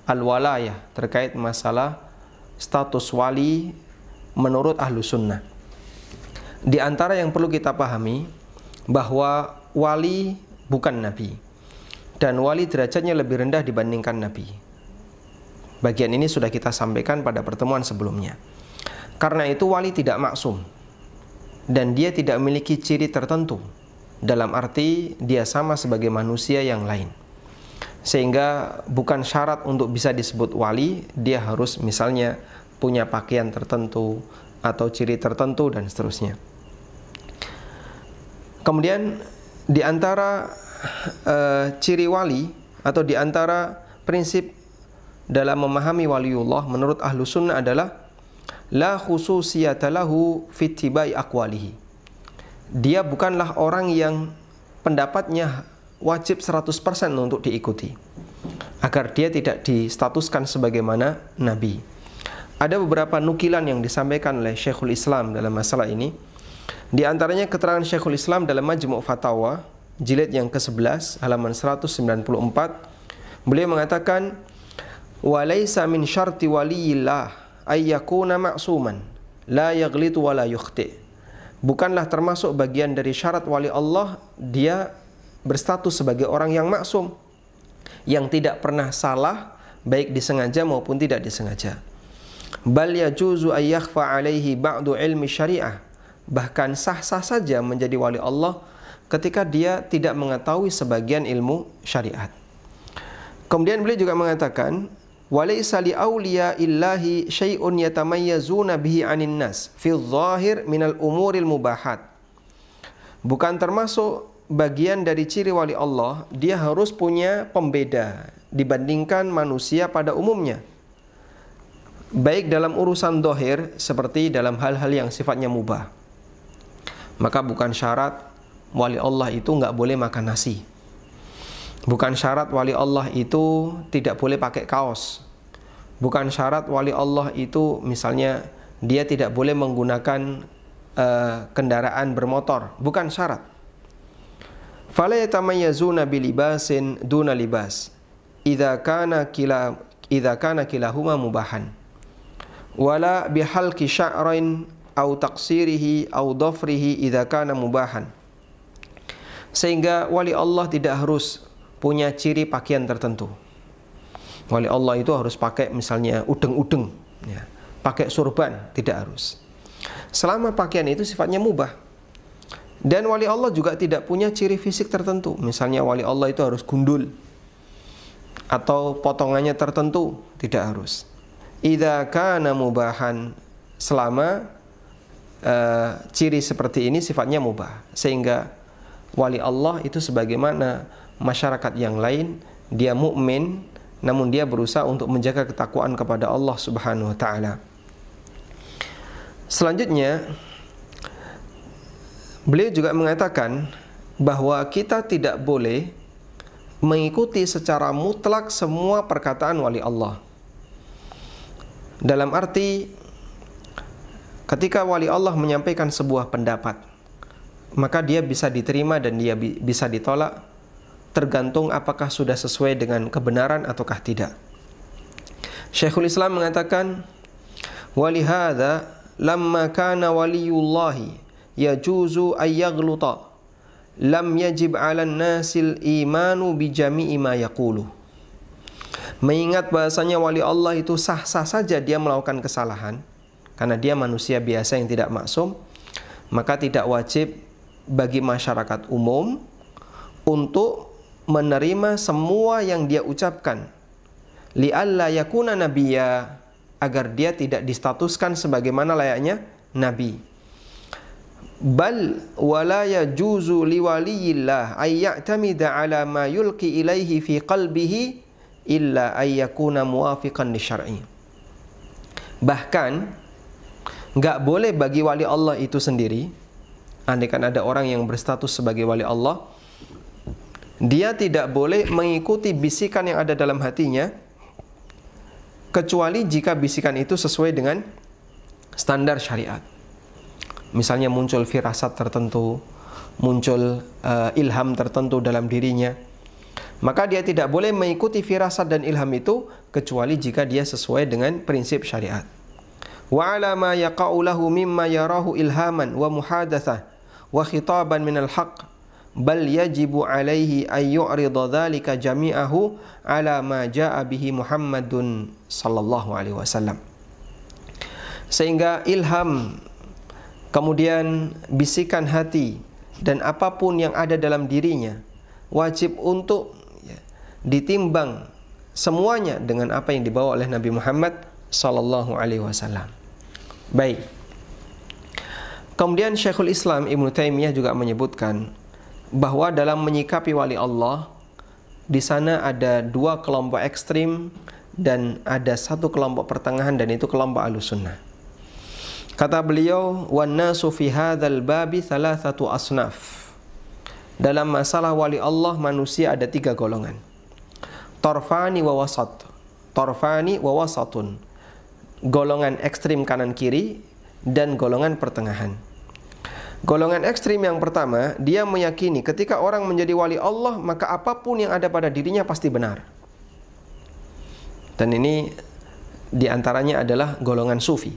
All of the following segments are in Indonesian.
al-walayah, terkait masalah status wali menurut ahlu sunnah. Di antara yang perlu kita pahami bahwa wali bukan nabi, dan wali derajatnya lebih rendah dibandingkan nabi. Bagian ini sudah kita sampaikan pada pertemuan sebelumnya. Karena itu wali tidak maksum, dan dia tidak memiliki ciri tertentu, dalam arti dia sama sebagai manusia yang lain. Sehingga bukan syarat untuk bisa disebut wali dia harus misalnya punya pakaian tertentu atau ciri tertentu dan seterusnya. Kemudian di antara ciri wali atau di antara prinsip dalam memahami waliullah menurut ahlu sunnah adalah la khususiyata lahu fi ittiba'i aqwalihi. Dia bukanlah orang yang pendapatnya wajib 100% untuk diikuti, agar dia tidak distatuskan sebagaimana nabi. Ada beberapa nukilan yang disampaikan oleh Syekhul Islam dalam masalah ini. Di antaranya keterangan Syekhul Islam dalam Majmu' Fatawa jilid yang ke-11 halaman 194. Beliau mengatakan, "Wa laisa min syarti waliyillah ay yakuna ma'suman, la yaghlitu wa la yukhti." Bukanlah termasuk bagian dari syarat wali Allah dia berstatus sebagai orang yang maksum, yang tidak pernah salah baik disengaja maupun tidak disengaja. Bal yajuzu ay yakhfa alaihi ba'du ilmi syariah. Bahkan sah-sah saja menjadi wali Allah ketika dia tidak mengetahui sebagian ilmu syariat. Kemudian beliau juga mengatakan, walaysa li awliya illahi syai'un yatamayyazuna bihi 'anin nas fi adh-dhahir minal umuril mubahat. Bukan termasuk bagian dari ciri wali Allah dia harus punya pembeda dibandingkan manusia pada umumnya, baik dalam urusan dohir seperti dalam hal-hal yang sifatnya mubah. Maka bukan syarat wali Allah itu nggak boleh makan nasi. Bukan syarat wali Allah itu tidak boleh pakai kaos. Bukan syarat wali Allah itu misalnya dia tidak boleh menggunakan kendaraan bermotor. Bukan syarat. Fala yatamayyazuna bilibasin duna libas idza kana kilahuma mubahan wala bihalqi sya'rin au taqsirihi au dhafrihi idza kana mubahan. Sehingga wali Allah tidak harus punya ciri pakaian tertentu. Wali Allah itu harus pakai misalnya udeng-udeng ya, pakai surban, tidak harus. Selama pakaian itu sifatnya mubah. Dan wali Allah juga tidak punya ciri fisik tertentu. Misalnya wali Allah itu harus gundul atau potongannya tertentu, tidak harus. Idza kana mubahan, selama ciri seperti ini sifatnya mubah. Sehingga wali Allah itu sebagaimana masyarakat yang lain, dia mukmin namun dia berusaha untuk menjaga ketakwaan kepada Allah Subhanahu wa taala. Selanjutnya beliau juga mengatakan bahwa kita tidak boleh mengikuti secara mutlak semua perkataan wali Allah. Dalam arti ketika wali Allah menyampaikan sebuah pendapat, maka dia bisa diterima dan dia bisa ditolak tergantung apakah sudah sesuai dengan kebenaran ataukah tidak. Syekhul Islam mengatakan, "Walihadza lamma kana waliyullahi yajuzu ay yaghluta lam yajib 'alan nasil imanu bi jami'i ma yaqulu." Mengingat bahasanya wali Allah itu sah-sah saja dia melakukan kesalahan karena dia manusia biasa yang tidak maksum, maka tidak wajib bagi masyarakat umum untuk menerima semua yang dia ucapkan, li'alla yakuna nabiyya, agar dia tidak distatuskan sebagaimana layaknya nabi. Bal wala yajuzu liwaliyillah ay ya'tamida ala ma yulqi ilaihi fi qalbihi illa ay yakuna muwafiqan lisyar'i. Bahkan enggak boleh bagi wali Allah itu sendiri, andaikan ada orang yang berstatus sebagai wali Allah, dia tidak boleh mengikuti bisikan yang ada dalam hatinya kecuali jika bisikan itu sesuai dengan standar syariat. Misalnya muncul firasat tertentu, muncul ilham tertentu dalam dirinya, Maka dia tidak boleh mengikuti firasat dan ilham itu kecuali jika dia sesuai dengan prinsip syariat. Wa ala ma yaqa'u lahu mimma yarahu ilhaman wa muhadatsah wa khitaban minal haqq bal yajibu alaihi ay yu'rida dzalika jami'ahu ala ma jaa'a bihi Muhammadun sallallahu alaihi wasallam. Sehingga ilham, kemudian bisikan hati dan apapun yang ada dalam dirinya wajib untuk ditimbang semuanya dengan apa yang dibawa oleh Nabi Muhammad sallallahu alaihi wasallam. Baik. Kemudian Syekhul Islam Ibnu Taimiyah juga menyebutkan bahwa dalam menyikapi wali Allah di sana ada dua kelompok ekstrim dan ada satu kelompok pertengahan, dan itu kelompok Ahlussunnah. Kata beliau, "Wan nasu fi hadzal babi thalathatu asnaf." Dalam masalah wali Allah manusia ada tiga golongan. Torfani wa wasat. Torfani wa wasatun. Golongan ekstrim kanan kiri dan golongan pertengahan. Golongan ekstrim yang pertama, dia meyakini ketika orang menjadi wali Allah, maka apapun yang ada pada dirinya pasti benar. Dan ini diantaranya adalah golongan sufi.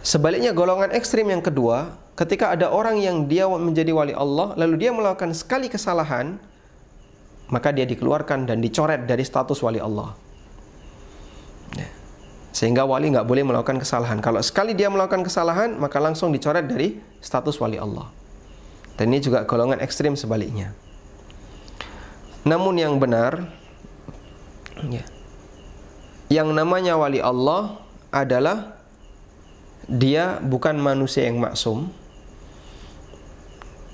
Sebaliknya golongan ekstrim yang kedua, ketika ada orang yang dia menjadi wali Allah, lalu dia melakukan sekali kesalahan, maka dia dikeluarkan dan dicoret dari status wali Allah. Sehingga wali nggak boleh melakukan kesalahan. Kalau sekali dia melakukan kesalahan, maka langsung dicoret dari status wali Allah. Dan ini juga golongan ekstrim sebaliknya. Namun yang benar, yang namanya wali Allah adalah dia bukan manusia yang maksum,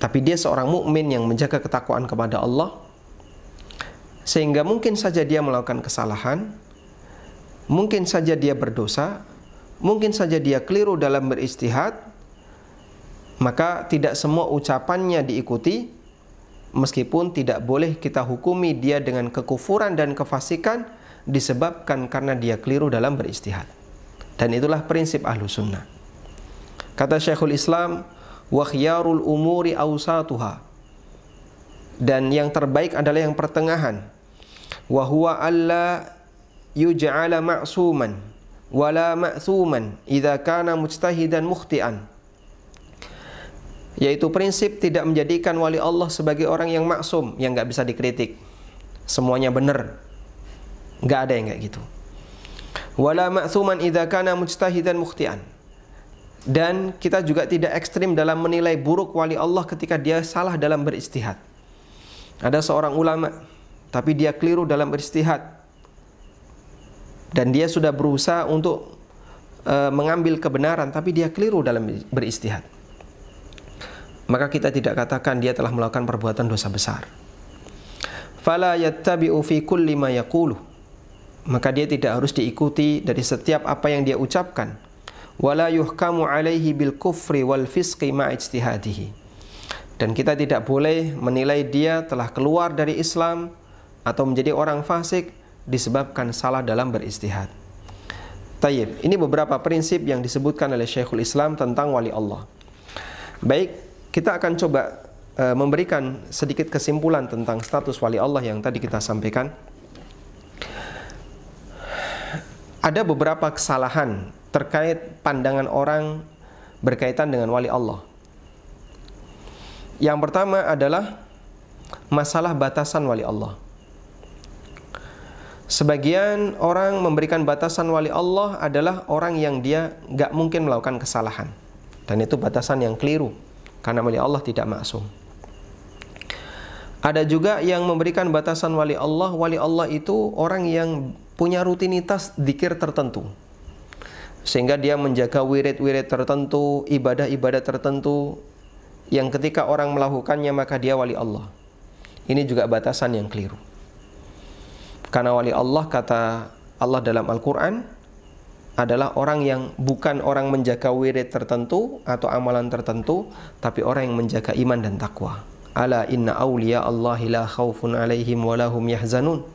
tapi dia seorang mukmin yang menjaga ketakwaan kepada Allah. Sehingga mungkin saja dia melakukan kesalahan, mungkin saja dia berdosa, mungkin saja dia keliru dalam beristihad, maka tidak semua ucapannya diikuti, meskipun tidak boleh kita hukumi dia dengan kekufuran dan kefasikan disebabkan karena dia keliru dalam beristihad. Dan itulah prinsip Ahlussunnah. Kata Syekhul Islam, wa khiyarul umuri awsatuha, dan yang terbaik adalah yang pertengahan. Wa huwa alla yuj'ala ma'suman wala ma'thuman idza kana mujtahidan mukhti'an. Yaitu prinsip tidak menjadikan wali Allah sebagai orang yang maksum, yang nggak bisa dikritik, semuanya benar, nggak ada yang kayak gitu. Wala ma'thuman idza kana mujtahidan mukhti'an. Dan kita juga tidak ekstrim dalam menilai buruk wali Allah ketika dia salah dalam beristihad. Ada seorang ulama, tapi dia keliru dalam beristihad, dan dia sudah berusaha untuk mengambil kebenaran, tapi dia keliru dalam beristihad. Maka kita tidak katakan dia telah melakukan perbuatan dosa besar. Fala yattabi'u fi kulli ma yaqulu. Maka dia tidak harus diikuti dari setiap apa yang dia ucapkan. Wala yuhkamu alaihi bil kufri wal fisqi ma ijtihadihi. Dan kita tidak boleh menilai dia telah keluar dari Islam atau menjadi orang fasik disebabkan salah dalam beristihad. Tayyib, ini beberapa prinsip yang disebutkan oleh Syekhul Islam tentang wali Allah. Baik, kita akan coba memberikan sedikit kesimpulan tentang status wali Allah yang tadi kita sampaikan. Ada beberapa kesalahan terkait pandangan orang berkaitan dengan wali Allah. Yang pertama adalah masalah batasan wali Allah. Sebagian orang memberikan batasan wali Allah adalah orang yang dia nggak mungkin melakukan kesalahan, dan itu batasan yang keliru karena wali Allah tidak maksum. Ada juga yang memberikan batasan wali Allah itu orang yang punya rutinitas zikir tertentu, sehingga dia menjaga wirid-wirid tertentu, ibadah-ibadah tertentu, yang ketika orang melakukannya maka dia wali Allah. Ini juga batasan yang keliru. Karena wali Allah, kata Allah dalam Al-Quran, adalah orang yang bukan orang menjaga wirid tertentu atau amalan tertentu, tapi orang yang menjaga iman dan takwa. Ala inna awliya Allahi la khawfun alaihim wa lahum yahzanun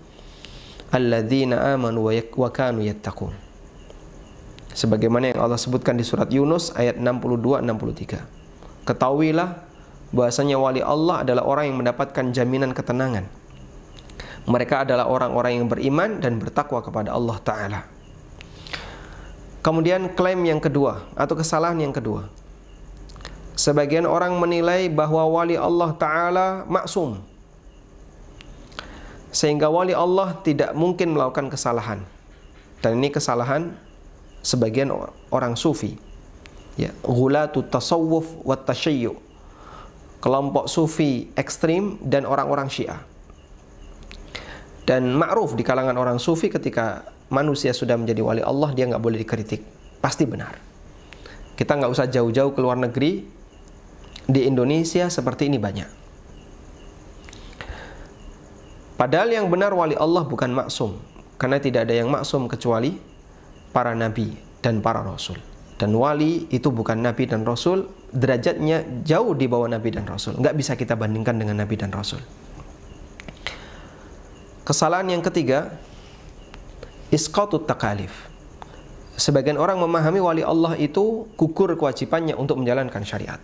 alladzina amanu wa kanu yattaqun. Sebagaimana yang Allah sebutkan di surat Yunus ayat 62-63. Ketahuilah bahwasanya wali Allah adalah orang yang mendapatkan jaminan ketenangan Mereka adalah orang-orang yang beriman dan bertakwa kepada Allah Ta'ala. Kemudian klaim yang kedua atau kesalahan yang kedua, sebagian orang menilai bahwa wali Allah Ta'ala maksum, sehingga wali Allah tidak mungkin melakukan kesalahan. Dan ini kesalahan sebagian orang sufi, ya, ghulatu tasawuf wa tasyayyu, kelompok sufi ekstrim dan orang-orang Syiah. Dan ma'ruf di kalangan orang sufi, ketika manusia sudah menjadi wali Allah, dia nggak boleh dikritik, pasti benar. Kita nggak usah jauh-jauh ke luar negeri, di Indonesia seperti ini banyak. Padahal yang benar wali Allah bukan maksum, karena tidak ada yang maksum kecuali para nabi dan para rasul. Dan wali itu bukan nabi dan rasul, derajatnya jauh di bawah nabi dan rasul, nggak bisa kita bandingkan dengan nabi dan rasul. Kesalahan yang ketiga, isqatut takalif. Sebagian orang memahami wali Allah itu gugur kewajibannya untuk menjalankan syariat.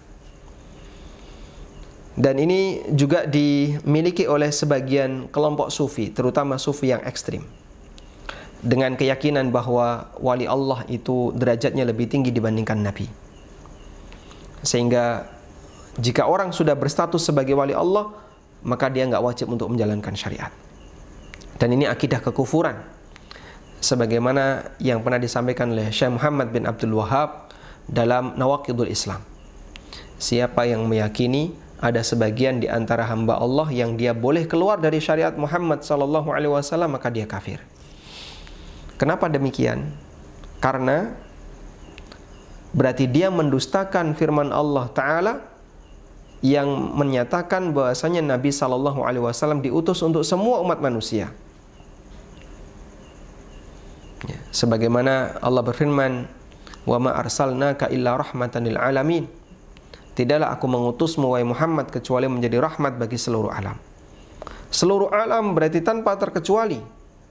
Dan ini juga dimiliki oleh sebagian kelompok sufi, terutama sufi yang ekstrim, dengan keyakinan bahwa wali Allah itu derajatnya lebih tinggi dibandingkan nabi. Sehingga jika orang sudah berstatus sebagai wali Allah, maka dia nggak wajib untuk menjalankan syariat. Dan ini akidah kekufuran, sebagaimana yang pernah disampaikan oleh Syekh Muhammad bin Abdul Wahhab dalam Nawaqidul Islam. Siapa yang meyakini ada sebagian di antara hamba Allah yang dia boleh keluar dari syariat Muhammad SAW, maka dia kafir. Kenapa demikian? Karena berarti dia mendustakan firman Allah Ta'ala yang menyatakan bahwasanya Nabi SAW diutus untuk semua umat manusia. Sebagaimana Allah berfirman, "Wa ma arsalnaka illa rahmatan lil alamin." Tidaklah aku mengutusmu wahai Muhammad kecuali menjadi rahmat bagi seluruh alam. Seluruh alam berarti tanpa terkecuali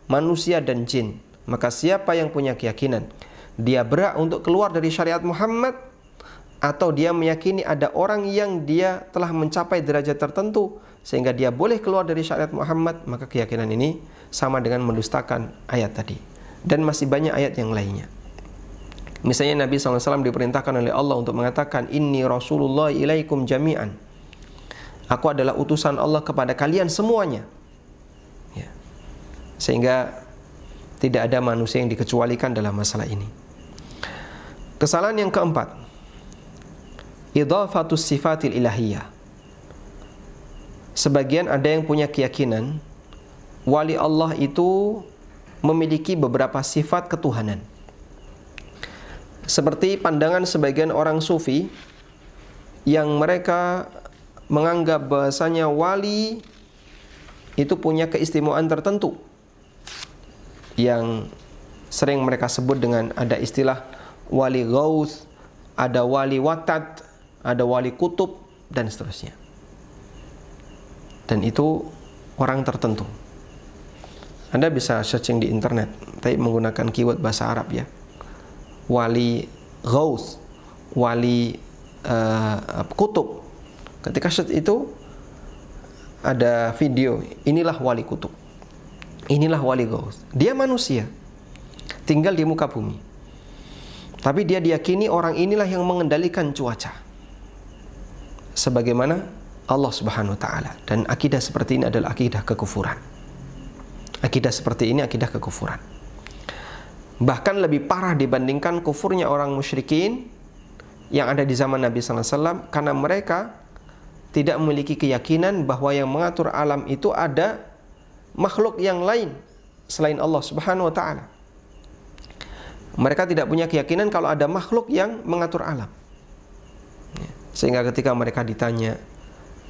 manusia dan jin. Maka siapa yang punya keyakinan dia berhak untuk keluar dari syariat Muhammad, atau dia meyakini ada orang yang dia telah mencapai derajat tertentu sehingga dia boleh keluar dari syariat Muhammad, maka keyakinan ini sama dengan mendustakan ayat tadi. Dan masih banyak ayat yang lainnya. Misalnya Nabi SAW diperintahkan oleh Allah untuk mengatakan, "Inni Rasulullah ilaikum jami'an." Aku adalah utusan Allah kepada kalian semuanya. Ya. Sehingga tidak ada manusia yang dikecualikan dalam masalah ini. Kesalahan yang keempat, idhafatus sifatil ilahiyah. Sebagian ada yang punya keyakinan wali Allah itu memiliki beberapa sifat ketuhanan. Seperti pandangan sebagian orang sufi yang mereka menganggap bahasanya wali itu punya keistimewaan tertentu, yang sering mereka sebut dengan ada istilah wali gauth, ada wali watad, ada wali kutub, dan seterusnya. Dan itu orang tertentu. Anda bisa searching di internet, tapi menggunakan keyword bahasa Arab ya. Wali gauth, wali kutub. Ketika search itu ada video, inilah wali kutub, inilah wali gauth. Dia manusia, tinggal di muka bumi, tapi dia diyakini orang inilah yang mengendalikan cuaca, sebagaimana Allah Subhanahu wa Ta'ala. Dan akidah seperti ini adalah akidah kekufuran. Akidah seperti ini akidah kekufuran. Bahkan lebih parah dibandingkan kufurnya orang musyrikin yang ada di zaman Nabi SAW, karena mereka tidak memiliki keyakinan bahwa yang mengatur alam itu ada makhluk yang lain selain Allah Subhanahu wa Ta'ala. Mereka tidak punya keyakinan kalau ada makhluk yang mengatur alam. Sehingga ketika mereka ditanya,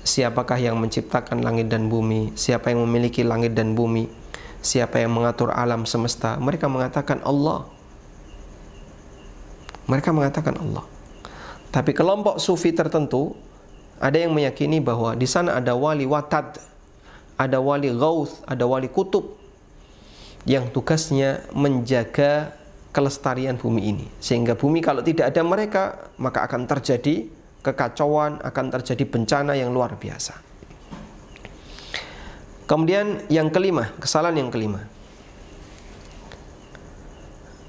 siapakah yang menciptakan langit dan bumi, siapa yang memiliki langit dan bumi, siapa yang mengatur alam semesta, mereka mengatakan Allah. Mereka mengatakan Allah. Tapi kelompok sufi tertentu ada yang meyakini bahwa di sana ada wali watad, ada wali gauth, ada wali kutub yang tugasnya menjaga kelestarian bumi ini. Sehingga bumi kalau tidak ada mereka, maka akan terjadi kekacauan, akan terjadi bencana yang luar biasa. Kemudian yang kelima, kesalahan yang kelima.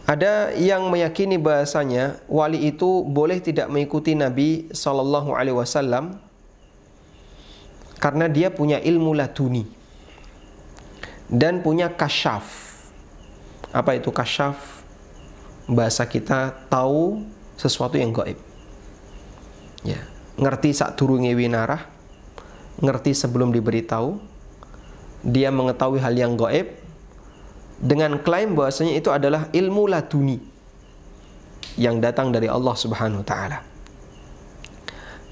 Ada yang meyakini bahasanya wali itu boleh tidak mengikuti Nabi Shallallahu Alaihi Wasallam karena dia punya ilmu laduni dan punya kasyaf. Apa itu kasyaf? Bahasa kita tahu sesuatu yang gaib. Ya, ngerti sak durunge winarah, ngerti sebelum diberitahu. Dia mengetahui hal yang gaib dengan klaim bahwasanya itu adalah ilmu laduni yang datang dari Allah Subhanahu wa taala.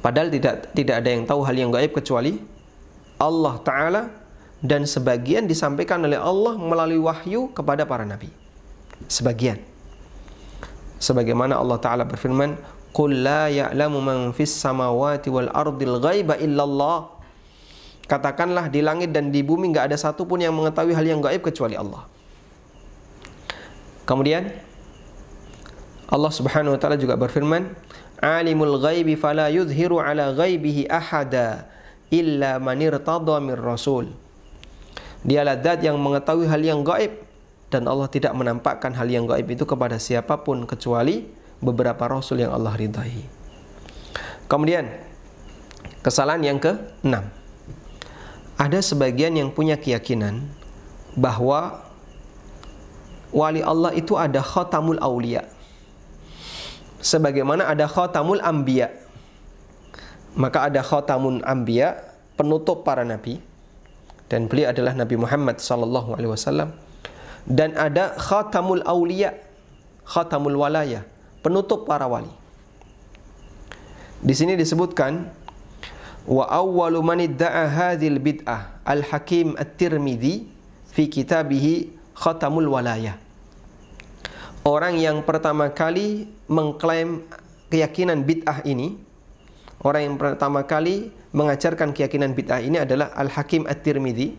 Padahal tidak ada yang tahu hal yang gaib kecuali Allah taala, dan sebagian disampaikan oleh Allah melalui wahyu kepada para nabi. Sebagian. Sebagaimana Allah taala berfirman, "Qul la ya'lamu man fis samawati wal ardil ghaiba illallah." Katakanlah di langit dan di bumi enggak ada satupun yang mengetahui hal yang gaib kecuali Allah. Kemudian Allah Subhanahu wa taala juga berfirman, "Alimul ghaibi fala yudhiru ala ghaibihi ahada illa man irtada mir rasul." Dialah zat yang mengetahui hal yang gaib, dan Allah tidak menampakkan hal yang gaib itu kepada siapapun kecuali beberapa rasul yang Allah ridhai. Kemudian kesalahan yang ke-6. Ada sebagian yang punya keyakinan bahwa wali Allah itu ada khatamul aulia, sebagaimana ada khatamul anbiya. Maka ada khatamun anbiya, penutup para nabi, dan beliau adalah Nabi Muhammad sallallahu alaihi wasallam. Dan ada khatamul aulia, khatamul walaya, penutup para wali. Di sini disebutkan, wa awwalu man idda'a hadhil bid'ah al-Hakim at-Tirmidzi fi kitabih Khatamul Walayah. Orang yang pertama kali mengklaim keyakinan bid'ah ini, orang yang pertama kali mengajarkan keyakinan bid'ah ini adalah Al-Hakim At-Tirmidzi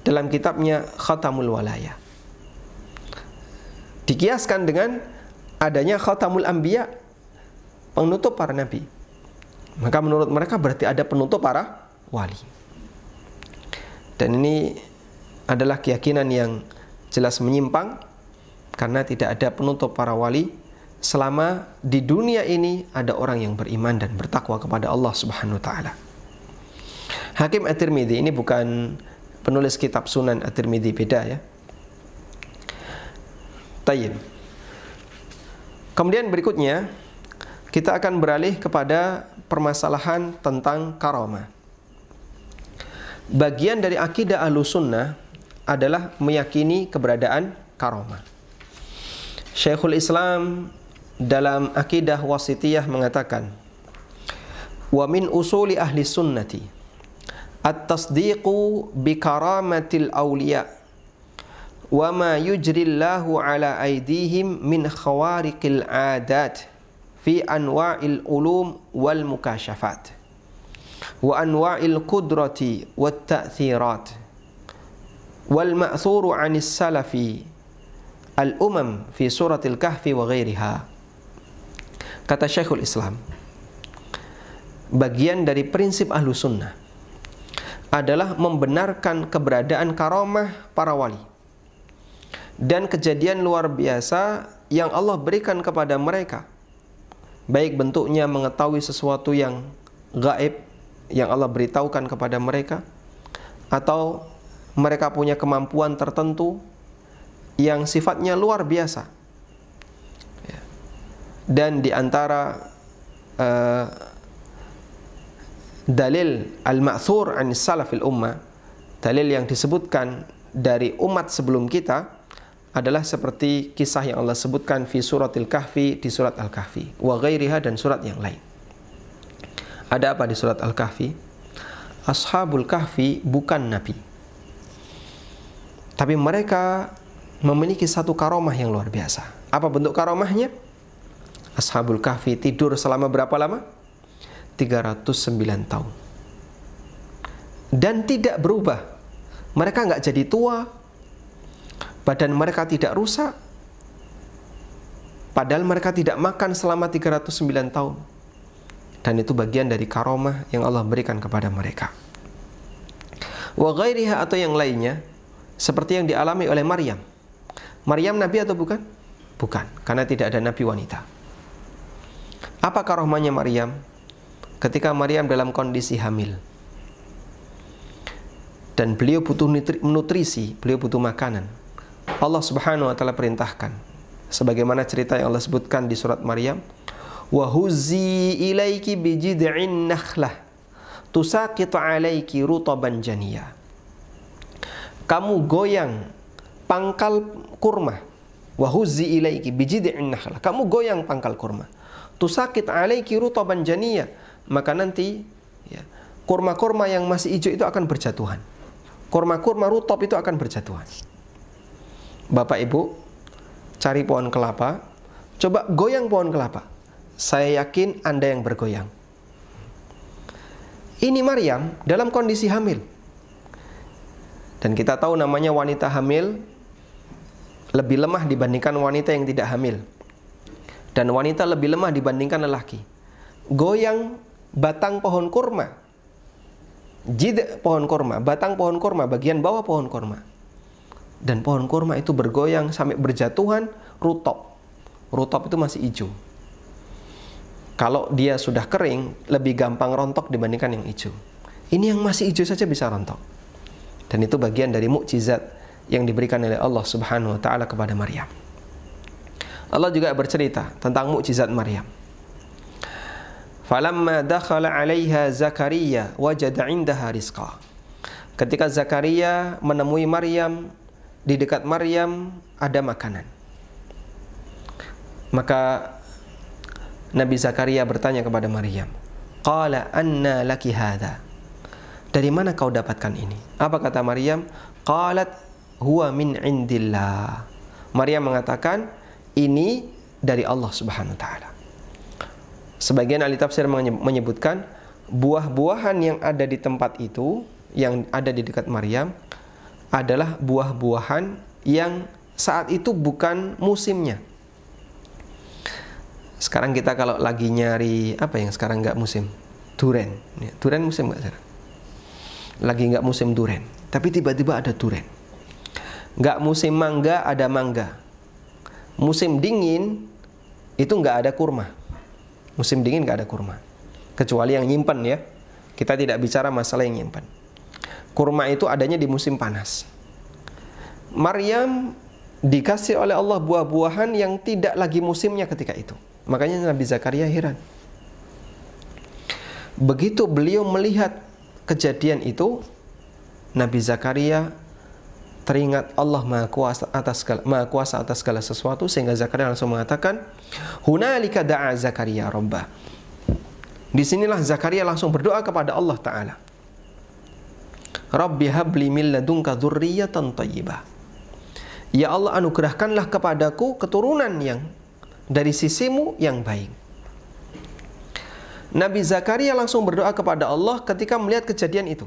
dalam kitabnya Khatamul Walayah. Dikiaskan dengan adanya Khatamul Anbiya, penutup para nabi. Maka menurut mereka berarti ada penutup para wali. Dan ini adalah keyakinan yang jelas menyimpang, karena tidak ada penutup para wali selama di dunia ini ada orang yang beriman dan bertakwa kepada Allah Subhanahu wa taala. Hakim At-Tirmidzi ini bukan penulis kitab Sunan At-Tirmidzi, beda ya. Tayyib. Kemudian berikutnya kita akan beralih kepada permasalahan tentang karamah. Bagian dari akidah Ahlussunnah adalah meyakini keberadaan karamah. Syekhul Islam dalam akidah wasitiyah mengatakan, wa min usuli ahli sunnati at-tasdiqu bi karamatil awliya wa ma yujrillahu ala aydihim min khawariqil adat fi anwa'il ulum wal mukashafat wa anwa'il qudrati wat ta'thirat wal ma'thuru 'anis salafi al-umam fi suratil kahfi wa ghairiha. Kata Syekhul Islam, bagian dari prinsip Ahlussunnah adalah membenarkan keberadaan karamah para wali dan kejadian luar biasa yang Allah berikan kepada mereka, baik bentuknya mengetahui sesuatu yang gaib yang Allah beritahukan kepada mereka, atau mereka punya kemampuan tertentu yang sifatnya luar biasa. Dan di antara dalil al-ma'thur an salafil ummah, dalil yang disebutkan dari umat sebelum kita, adalah seperti kisah yang Allah sebutkan fi suratil kahfi, di surat Al-Kahfi, wa ghairiha, dan surat yang lain. Ada apa di surat Al-Kahfi? Ashabul Kahfi bukan nabi, tapi mereka memiliki satu karamah yang luar biasa. Apa bentuk karamahnya? Ashabul Kahfi tidur selama berapa lama? 309 tahun. Dan tidak berubah. Mereka nggak jadi tua, badan mereka tidak rusak, padahal mereka tidak makan selama 309 tahun. Dan itu bagian dari karamah yang Allah berikan kepada mereka. wa ghairiha atau yang lainnya, seperti yang dialami oleh Maryam. Maryam nabi atau bukan? Bukan, karena tidak ada nabi wanita. Apa karomahnya Maryam? Ketika Maryam dalam kondisi hamil dan beliau butuh nutrisi, beliau butuh makanan, Allah Subhanahu wa taala perintahkan, sebagaimana cerita yang Allah sebutkan di surat Maryam, wa huzzi ilaiki bijid'in nakhlah tusaqit 'alaiki rutaban janiyya. Kamu goyang pangkal kurma, wa huzzi ilaiki bijid'in nakhlah. Kamu goyang pangkal kurma, tusaqit 'alaiki rutaban janiyya, maka nanti ya, kurma-kurma yang masih hijau itu akan berjatuhan. Kurma-kurma rutab itu akan berjatuhan. Bapak Ibu, cari pohon kelapa, coba goyang pohon kelapa. Saya yakin Anda yang bergoyang. Ini Maryam dalam kondisi hamil. Dan kita tahu namanya wanita hamil lebih lemah dibandingkan wanita yang tidak hamil. Dan wanita lebih lemah dibandingkan lelaki. Goyang batang pohon kurma, jid pohon kurma, batang pohon kurma, bagian bawah pohon kurma. Dan pohon kurma itu bergoyang sampai berjatuhan rutab. Rutab itu masih hijau. Kalau dia sudah kering, lebih gampang rontok dibandingkan yang hijau. Ini yang masih hijau saja bisa rontok. Dan itu bagian dari mukjizat yang diberikan oleh Allah Subhanahu wa taala kepada Maryam. Allah juga bercerita tentang mukjizat Maryam. Falamma dakhala 'alaiha Zakaria wajada 'indaha rizqa. Ketika Zakaria menemui Maryam, di dekat Maryam ada makanan. Maka Nabi Zakaria bertanya kepada Maryam, qala anna laki hadha. Dari mana kau dapatkan ini? Apa kata Maryam? Qalat huwa min indillah. Maryam mengatakan, ini dari Allah Subhanahu wa taala. Sebagian ahli tafsir menyebutkan buah-buahan yang ada di tempat itu, yang ada di dekat Maryam, adalah buah-buahan yang saat itu bukan musimnya. Sekarang kita kalau lagi nyari apa yang sekarang nggak musim? Duren. Duren musim nggak sekarang? Lagi nggak musim duren, tapi tiba-tiba ada duren. Nggak musim mangga, ada mangga. Musim dingin itu nggak ada kurma. Musim dingin nggak ada kurma, kecuali yang nyimpen ya. Kita tidak bicara masalah yang nyimpen. Kurma itu adanya di musim panas. Maryam dikasih oleh Allah buah-buahan yang tidak lagi musimnya ketika itu. Makanya Nabi Zakaria heran. Begitu beliau melihat kejadian itu, Nabi Zakaria teringat Allah Maha Kuasa atas segala sesuatu, sehingga Zakaria langsung mengatakan, hunalika da'a Zakaria rabbah. Disinilah Zakaria langsung berdoa kepada Allah Ta'ala. Rabbi habli min ladunka dzurriyyatan thayyibah. Ya Allah, anugerahkanlah kepadaku keturunan yang dari sisimu yang baik. Nabi Zakaria langsung berdoa kepada Allah ketika melihat kejadian itu.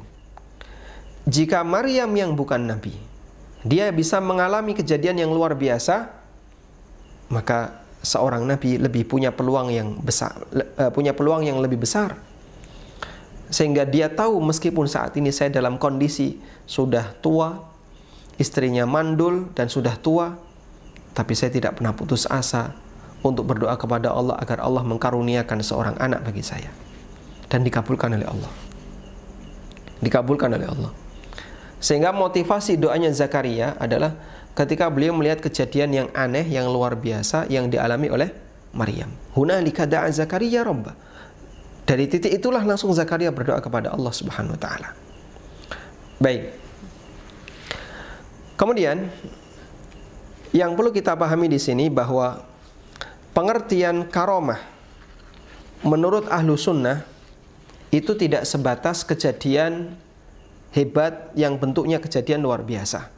Jika Maryam yang bukan nabi, dia bisa mengalami kejadian yang luar biasa, maka seorang nabi lebih punya peluang yang besar, yang lebih besar. Sehingga dia tahu, meskipun saat ini saya dalam kondisi sudah tua, istrinya mandul dan sudah tua, tapi saya tidak pernah putus asa untuk berdoa kepada Allah agar Allah mengkaruniakan seorang anak bagi saya. Dan dikabulkan oleh Allah. Dikabulkan oleh Allah. Sehingga motivasi doanya Zakaria adalah ketika beliau melihat kejadian yang aneh, yang luar biasa yang dialami oleh Maryam. Hunalika da'a Zakaria rabbah. Dari titik itulah langsung Zakaria berdoa kepada Allah Subhanahu wa taala. Baik. Kemudian yang perlu kita pahami di sini bahwa pengertian karomah menurut ahlu sunnah itu tidak sebatas kejadian hebat yang bentuknya kejadian luar biasa.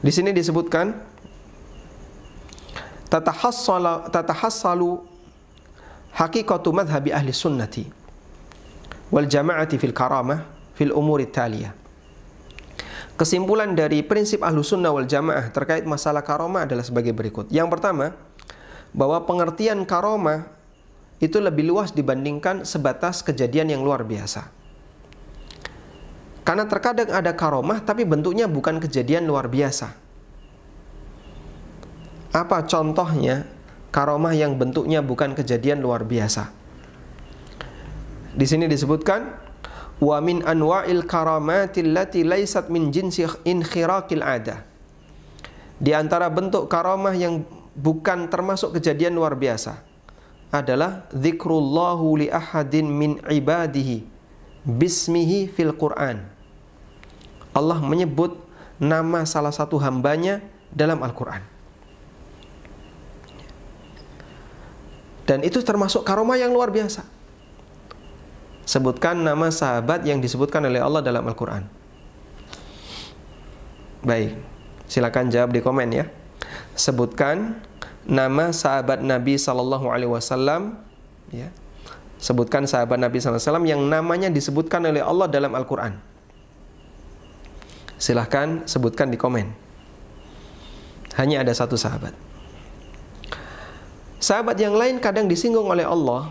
Di sini disebutkan tatahassalu haqiqatu madhhabi ahli sunnati wal jama'ati fil karamah fil umuri taliyah. Kesimpulan dari prinsip ahlu sunnah wal jamaah terkait masalah karomah adalah sebagai berikut. Yang pertama, bahwa pengertian karomah itu lebih luas dibandingkan sebatas kejadian yang luar biasa. Karena terkadang ada karomah tapi bentuknya bukan kejadian luar biasa. Apa contohnya karomah yang bentuknya bukan kejadian luar biasa? Di sini disebutkan wa min anwa'il karamatil lati laysat min jinsi inkhiraqil 'adah. Di antara bentuk karamah yang bukan termasuk kejadian luar biasa adalah dzikrullahu li ahadin min ibadihi bismihi fil Qur'an. Allah menyebut nama salah satu hambanya dalam Al-Qur'an. Dan itu termasuk karamah yang luar biasa. Sebutkan nama sahabat yang disebutkan oleh Allah dalam Al-Quran. Baik, silakan jawab di komen ya. Sebutkan nama sahabat Nabi SAW, ya. Sebutkan sahabat Nabi SAW yang namanya disebutkan oleh Allah dalam Al-Quran. Silahkan sebutkan di komen. Hanya ada satu sahabat. Sahabat yang lain kadang disinggung oleh Allah.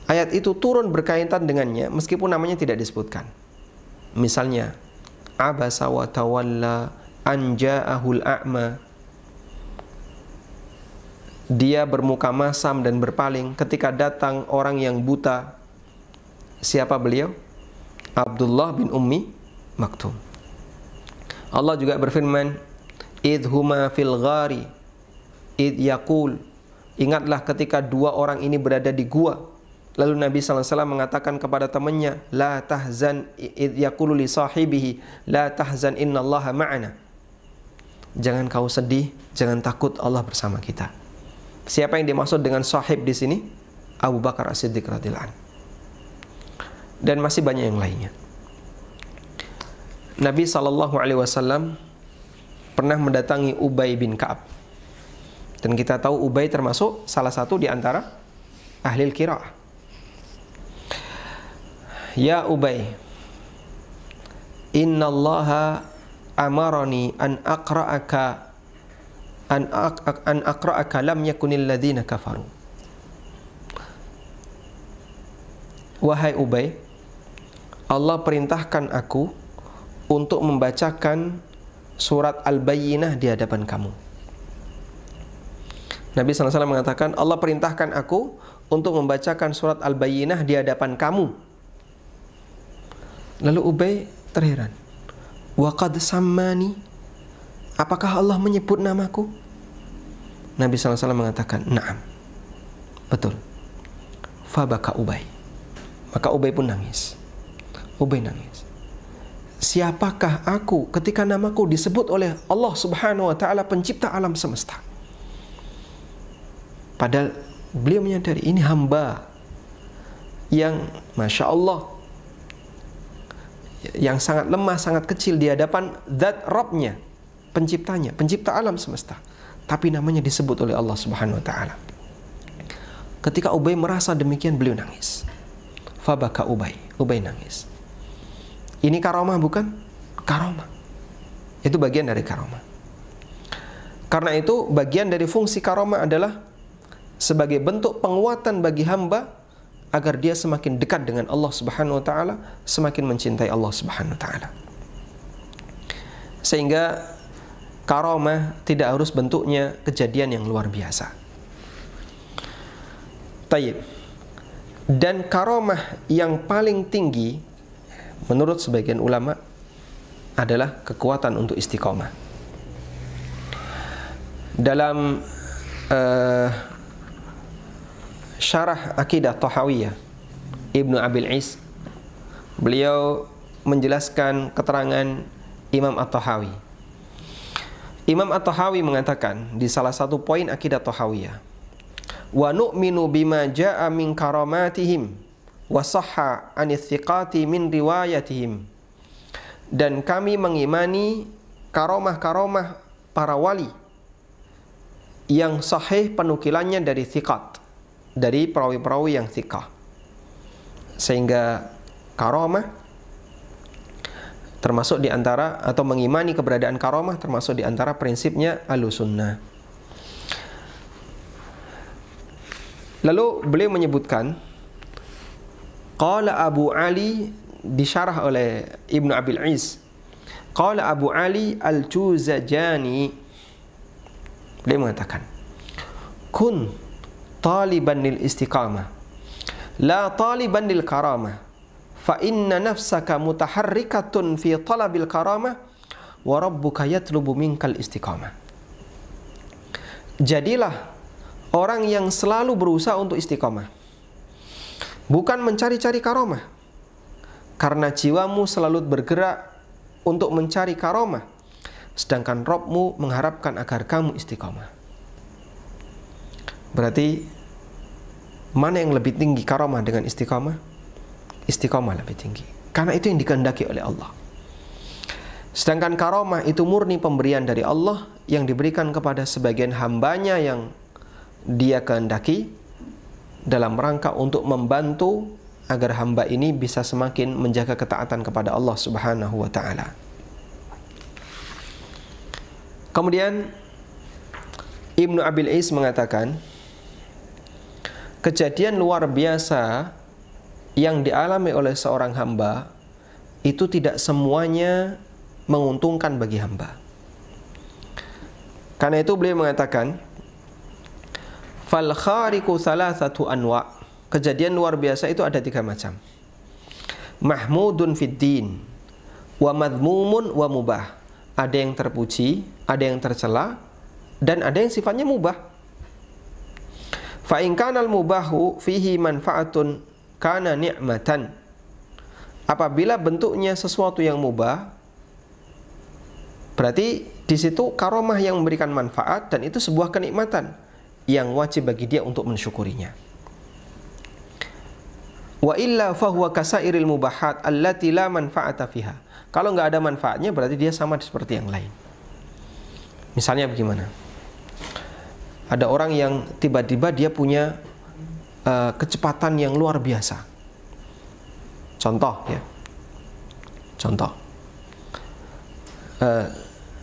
Ayat itu turun berkaitan dengannya meskipun namanya tidak disebutkan. Misalnya, abasa wa tawalla an ja'ahul a'ma. Dia bermuka masam dan berpaling ketika datang orang yang buta. Siapa beliau? Abdullah bin Ummi Maktum. Allah juga berfirman, idhuma fil ghari id yaqul. Ingatlah ketika dua orang ini berada di gua. Lalu Nabi SAW mengatakan kepada temannya, la tahzan id yaqulu li sahibihi, la tahzan innallaha ma'ana. Jangan kau sedih, jangan takut, Allah bersama kita. Siapa yang dimaksud dengan sahib di sini? Abu Bakar As-Siddiq radhiyallahu anhu. Dan masih banyak yang lainnya. Nabi SAW pernah mendatangi Ubay bin Ka'ab. Dan kita tahu Ubay termasuk salah satu di antara ahli qiraah. Ya Ubay, innallaha amarani an aqra'aka lam yakunil ladzina kafaru. Wahai Ubay, Allah perintahkan aku untuk membacakan surat Al-Bayyinah di hadapan kamu. Nabi SAW mengatakan, Allah perintahkan aku untuk membacakan surat Al-Bayyinah di hadapan kamu. Lalu Ubay terheran. Wa qad sammani, apakah Allah menyebut namaku? Nabi SAW mengatakan, na'am, betul. Fabaka Ubay, maka Ubay pun nangis. Ubay nangis. Siapakah aku ketika namaku disebut oleh Allah Subhanahu wa ta'ala, pencipta alam semesta? Padahal beliau menyadari ini hamba yang Masya Allah, yang sangat lemah, sangat kecil di hadapan zat Rabbnya, penciptanya, pencipta alam semesta. Tapi namanya disebut oleh Allah Subhanahu wa ta'ala. Ketika Ubay merasa demikian, beliau nangis. Fabaka Ubay, Ubay nangis. Ini karomah bukan? Karomah. Itu bagian dari karomah. Karena itu bagian dari fungsi karomah adalah sebagai bentuk penguatan bagi hamba agar dia semakin dekat dengan Allah Subhanahu wa ta'ala, semakin mencintai Allah Subhanahu wa ta'ala. Sehingga karomah tidak harus bentuknya kejadian yang luar biasa. Tayyib. Dan karomah yang paling tinggi menurut sebagian ulama adalah kekuatan untuk istiqomah. Dalam Syarah Aqidah Thahawiyah Ibnu Abil Is, beliau menjelaskan keterangan Imam At-Tahawi. Imam At-Tahawi mengatakan di salah satu poin Aqidah Thahawiyah, wa nu'minu bima ja'a min karamatihim wa sahha anits thiqati min riwayatihim. Dan kami mengimani karomah-karomah para wali yang sahih penukilannya dari thiqat, dari perawi-perawi yang thiqah. Sehingga karomah termasuk di antara, atau mengimani keberadaan karomah termasuk di antara prinsipnya Ahlussunnah. Lalu beliau menyebutkan, qala Abu Ali disyarah oleh Ibnu Abil Is. Qala Abu Ali Al-Juzajani, beliau mengatakan, kun taliban lil istiqamah la taliban lil karamah, fa inna nafsaka mutaharrikatun fi talabil karamah wa rabbuka yatlubu minkal istiqamah. Jadilah orang yang selalu berusaha untuk istiqamah, bukan mencari-cari karamah, karena jiwamu selalu bergerak untuk mencari karamah, sedangkan Rabbmu mengharapkan agar kamu istiqamah. Berarti mana yang lebih tinggi, karamah dengan istiqamah? Istiqamah lebih tinggi, karena itu yang dikehendaki oleh Allah. Sedangkan karamah itu murni pemberian dari Allah yang diberikan kepada sebagian hambanya yang dia kehendaki dalam rangka untuk membantu agar hamba ini bisa semakin menjaga ketaatan kepada Allah Subhanahu wa ta'ala. Kemudian Ibnu Abil Is mengatakan, kejadian luar biasa yang dialami oleh seorang hamba itu tidak semuanya menguntungkan bagi hamba. Karena itu beliau mengatakan, fal khariqu thalathatu anwa'. Kejadian luar biasa itu ada 3 macam. Mahmudun fid din, wa madhmumun wa mubah. Ada yang terpuji, ada yang tercela, dan ada yang sifatnya mubah. Fa in kana al mubahu fihi manfaatun kana ni'matan. Apabila bentuknya sesuatu yang mubah, berarti di situ karamah yang memberikan manfaat, dan itu sebuah kenikmatan yang wajib bagi dia untuk mensyukurinya. Wa illa fahuwa kasairil mubahat allati la manfaata fiha. Kalau nggak ada manfaatnya, berarti dia sama seperti yang lain. Misalnya bagaimana? Ada orang yang tiba-tiba dia punya kecepatan yang luar biasa. Contoh ya. Contoh.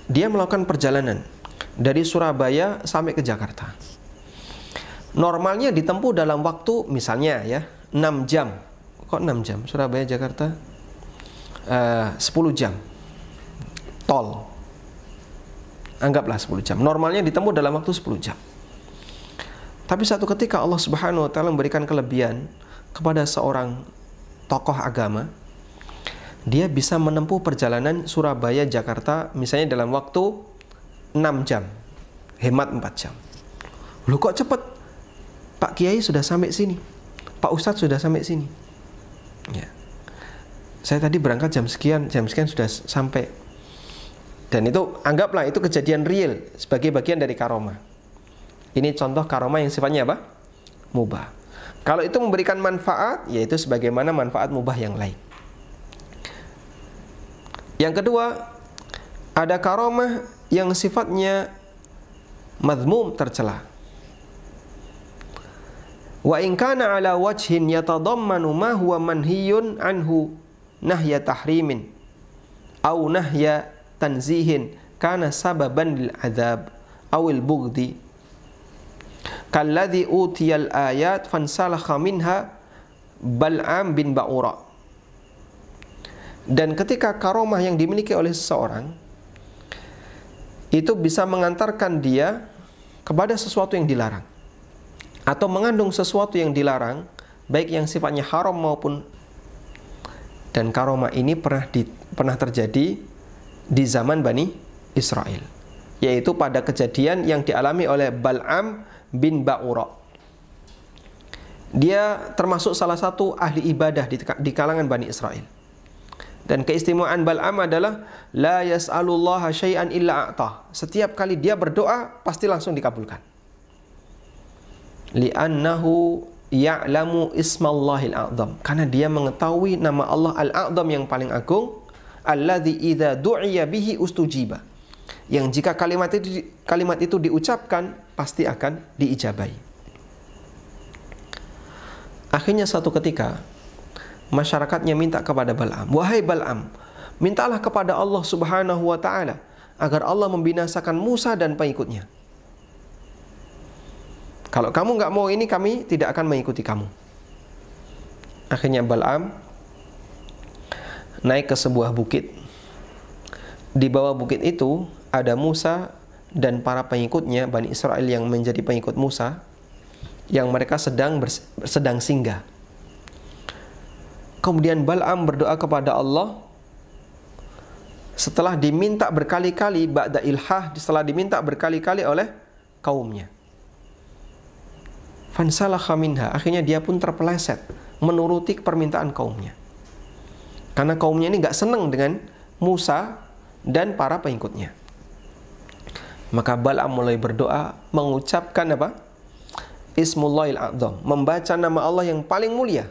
Dia melakukan perjalanan dari Surabaya sampai ke Jakarta. Normalnya ditempuh dalam waktu misalnya ya 6 jam. Kok 6 jam? Surabaya Jakarta 10 jam. Tol. Anggaplah 10 jam. Normalnya ditempuh dalam waktu 10 jam. Tapi satu ketika Allah Subhanahu wa taala memberikan kelebihan kepada seorang tokoh agama. Dia bisa menempuh perjalanan Surabaya Jakarta misalnya dalam waktu 6 jam. Hemat 4 jam. Loh kok cepet? Pak Kiai sudah sampai sini. Pak Ustadz sudah sampai sini. Ya. Saya tadi berangkat jam sekian sudah sampai. Dan itu anggaplah itu kejadian real sebagai bagian dari karamah. Ini contoh karamah yang sifatnya apa? Mubah. Kalau itu memberikan manfaat, yaitu sebagaimana manfaat mubah yang lain. Yang kedua, ada karamah yang sifatnya madhmum, tercela. Wa in kana ala wajhin yatadammanu ma huwa manhiyun anhu nahya tahrimin au nahya tanzihin kana sababan lil adzab awil bughdi kalladhi utiyal ayat fansalakha minha Bal'am bin Ba'ura. Dan ketika karamah yang dimiliki oleh seseorang itu bisa mengantarkan dia kepada sesuatu yang dilarang atau mengandung sesuatu yang dilarang, baik yang sifatnya haram maupun, dan karamah ini pernah terjadi di zaman Bani Israel, yaitu pada kejadian yang dialami oleh Bal'am bin Ba'ura. Dia termasuk salah satu ahli ibadah di kalangan Bani Israel. Dan keistimewaan Bal'am adalah la yas'alullaha syai'an illa a'tah. Setiap kali dia berdoa pasti langsung dikabulkan. Li'annahu ya'lamu ismallahil a'zam. Karena dia mengetahui nama Allah al-a'zam yang paling agung, alladzi idza du'iya bihi ustujiba. Yang jika kalimat itu diucapkan pasti akan diijabahi. Akhirnya satu ketika masyarakatnya minta kepada Bal'am, wahai Bal'am, mintalah kepada Allah Subhanahu wa ta'ala agar Allah membinasakan Musa dan pengikutnya. Kalau kamu nggak mau ini, kami tidak akan mengikuti kamu. Akhirnya Bal'am naik ke sebuah bukit. Di bawah bukit itu ada Musa dan para pengikutnya, Bani Israel yang menjadi pengikut Musa, yang mereka sedang singgah. Kemudian Bal'am berdoa kepada Allah setelah diminta berkali-kali, ba'da ilhah, setelah diminta berkali-kali oleh kaumnya. Fansalakha minha, akhirnya dia pun terpeleset menuruti permintaan kaumnya. Karena kaumnya ini gak senang dengan Musa dan para pengikutnya. Maka Bal'am mulai berdoa, mengucapkan apa? Ismullahil a'zam, membaca nama Allah yang paling mulia.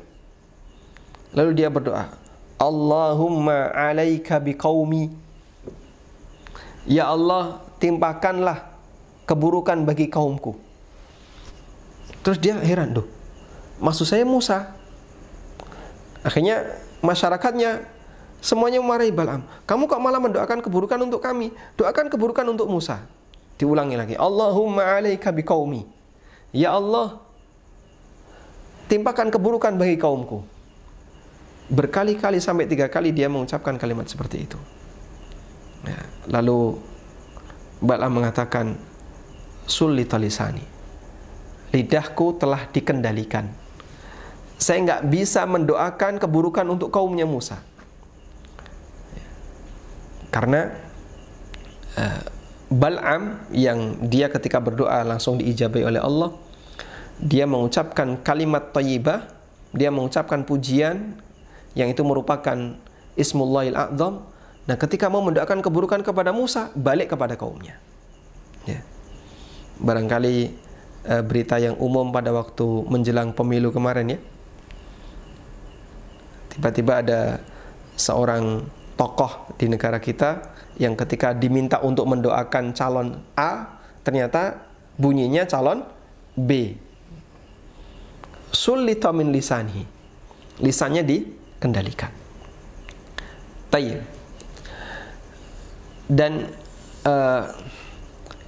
Lalu dia berdoa, Allahumma alaika biqaumi. Ya Allah, timpakanlah keburukan bagi kaumku. Terus dia heran, "Duh, maksud saya Musa." Akhirnya masyarakatnya semuanya memarahi Bal'am. "Kamu kok malah mendoakan keburukan untuk kami? Doakan keburukan untuk Musa." Diulangi lagi, Allahumma alaika biqaumi. Ya Allah, timpakan keburukan bagi kaumku. Berkali-kali sampai 3 kali dia mengucapkan kalimat seperti itu. Ya, lalu Bal'am mengatakan, "Sulita lisani, lidahku telah dikendalikan. Saya nggak bisa mendoakan keburukan untuk kaumnya Musa." Karena Bal'am yang dia ketika berdoa langsung diijabai oleh Allah, dia mengucapkan kalimat thayyibah, dia mengucapkan pujian yang itu merupakan Ismullahil A'zam. Nah, ketika mau mendoakan keburukan kepada Musa, balik kepada kaumnya. Ya. Barangkali berita yang umum pada waktu menjelang pemilu kemarin, ya. Tiba-tiba ada seorang tokoh di negara kita yang ketika diminta untuk mendoakan calon A, ternyata bunyinya calon B. Sulita min lisanihi, lisannya dikendalikan. Tayyib. Dan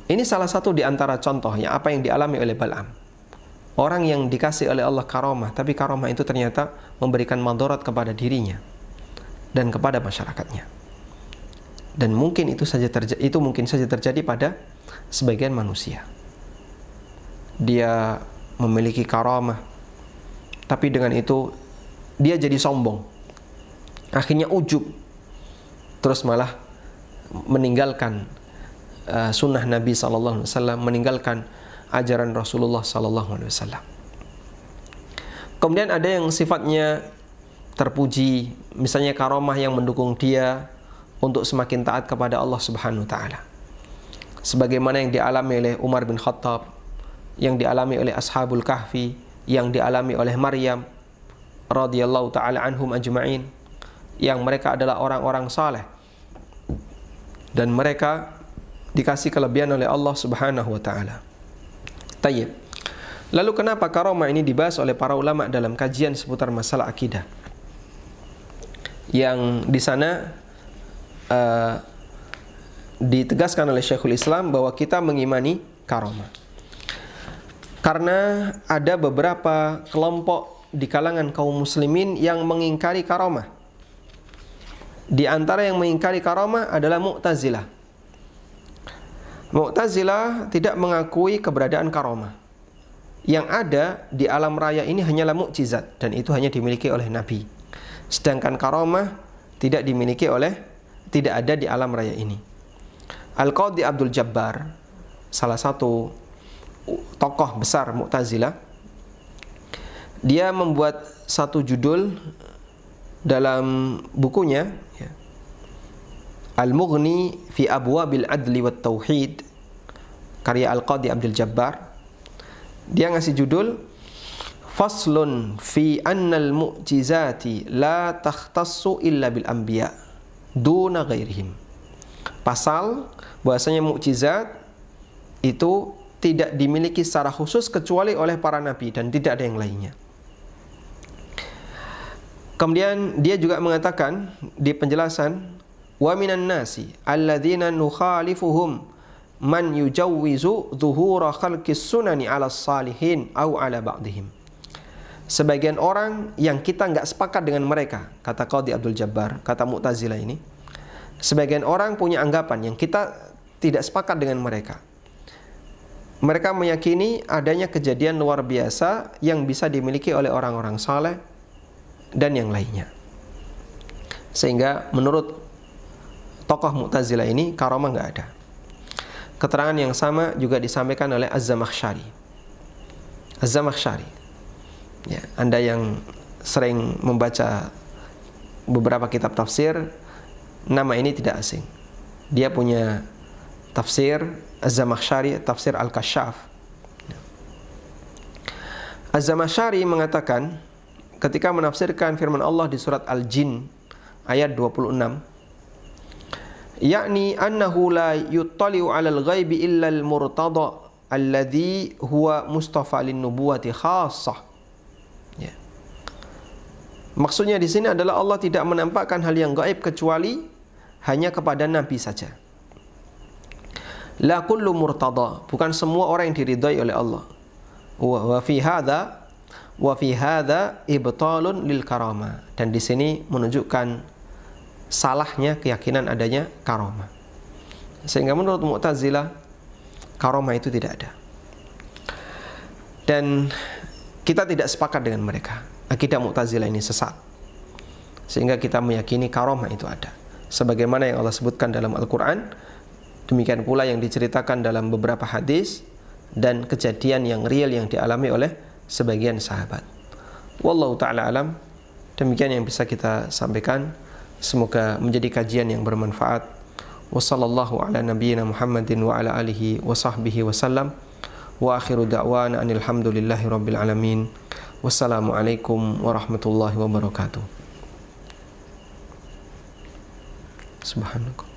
ini salah satu di antara contohnya apa yang dialami oleh Bal'am. Orang yang dikasih oleh Allah karamah, tapi karamah itu ternyata memberikan madarat kepada dirinya dan kepada masyarakatnya. Dan mungkin itu mungkin saja terjadi pada sebagian manusia. Dia memiliki karamah, tapi dengan itu dia jadi sombong. Akhirnya ujub, terus malah meninggalkan sunnah Nabi SAW, meninggalkan ajaran Rasulullah SAW. Kemudian ada yang sifatnya terpuji, misalnya karamah yang mendukung dia untuk semakin taat kepada Allah Subhanahu wa taala. Sebagaimana yang dialami oleh Umar bin Khattab, yang dialami oleh Ashabul Kahfi, yang dialami oleh Maryam radhiyallahu taala anhum ajma'in, yang mereka adalah orang-orang saleh dan mereka dikasih kelebihan oleh Allah Subhanahu wa taala. Tayyib. Lalu kenapa karamah ini dibahas oleh para ulama dalam kajian seputar masalah akidah? Yang di sana ditegaskan oleh Syekhul Islam bahwa kita mengimani karamah. Karena ada beberapa kelompok di kalangan kaum muslimin yang mengingkari karamah. Di antara yang mengingkari karamah adalah Mu'tazilah. Mu'tazilah tidak mengakui keberadaan karamah. Yang ada di alam raya ini hanyalah mukjizat, dan itu hanya dimiliki oleh Nabi. Sedangkan karamah tidak ada di alam raya ini. Al-Qadhi Abdul Jabbar, salah satu tokoh besar Mu'tazilah, dia membuat satu judul dalam bukunya, ya, Al-Mughni fi Abwabil Adli wat Tauhid, karya Al-Qadhi Abdul Jabbar. Dia ngasih judul Faslun fi annal mu'jizati la takhtassu illa bil anbiya duna ghairihim. Pasal bahwasanya mukjizat itu tidak dimiliki secara khusus kecuali oleh para nabi dan tidak ada yang lainnya. Kemudian dia juga mengatakan di penjelasan, wa minan nasi alladzina nukhalifuhum man yujawwizu zuhura khalqis sunani 'ala salihin aw 'ala ba'dihim. sebagian orang yang kita nggak sepakat dengan mereka, kata Qadhi Abdul Jabbar, kata Mu'tazilah ini, sebagian orang punya anggapan yang kita tidak sepakat dengan mereka. Mereka meyakini adanya kejadian luar biasa yang bisa dimiliki oleh orang-orang saleh dan yang lainnya. Sehingga menurut tokoh Mu'tazilah ini karamah nggak ada. Keterangan yang sama juga disampaikan oleh Az-Zamakhsyari. Az-Zamakhsyari, ya, Anda yang sering membaca beberapa kitab tafsir, nama ini tidak asing. Dia punya tafsir Az-Zamakhsyari, tafsir Al-Kasyaf. Az-Zamakhsyari mengatakan ketika menafsirkan firman Allah di surat Al-Jin ayat 26, yakni annahu la yuttali'u 'alal ghaibi illa al-murtada alladhi huwa mustafa lin-nubuwati khassah. Ya. Maksudnya di sini adalah Allah tidak menampakkan hal yang gaib kecuali hanya kepada nabi saja. La kullu murtada, bukan semua orang yang diridhai oleh Allah. Wa fi hadza ibtalun lil karamah, dan di sini menunjukkan salahnya keyakinan adanya karamah. Sehingga menurut Mu'tazilah karamah itu tidak ada. Dan kita tidak sepakat dengan mereka. Akidah Mu'tazilah ini sesat. Sehingga kita meyakini karamah itu ada. Sebagaimana yang Allah sebutkan dalam Al-Quran, demikian pula yang diceritakan dalam beberapa hadis dan kejadian yang real yang dialami oleh sebagian sahabat. Wallahu ta'ala alam. Demikian yang bisa kita sampaikan. Semoga menjadi kajian yang bermanfaat. Wassallallahu ala nabiyyina Muhammadin wa ala alihi wa sahbihi wasallam. Wa akhiru da'wana anil hamdulillahi rabbil alamin. Wassalamualaikum warahmatullahi wabarakatuh. Subhanallah.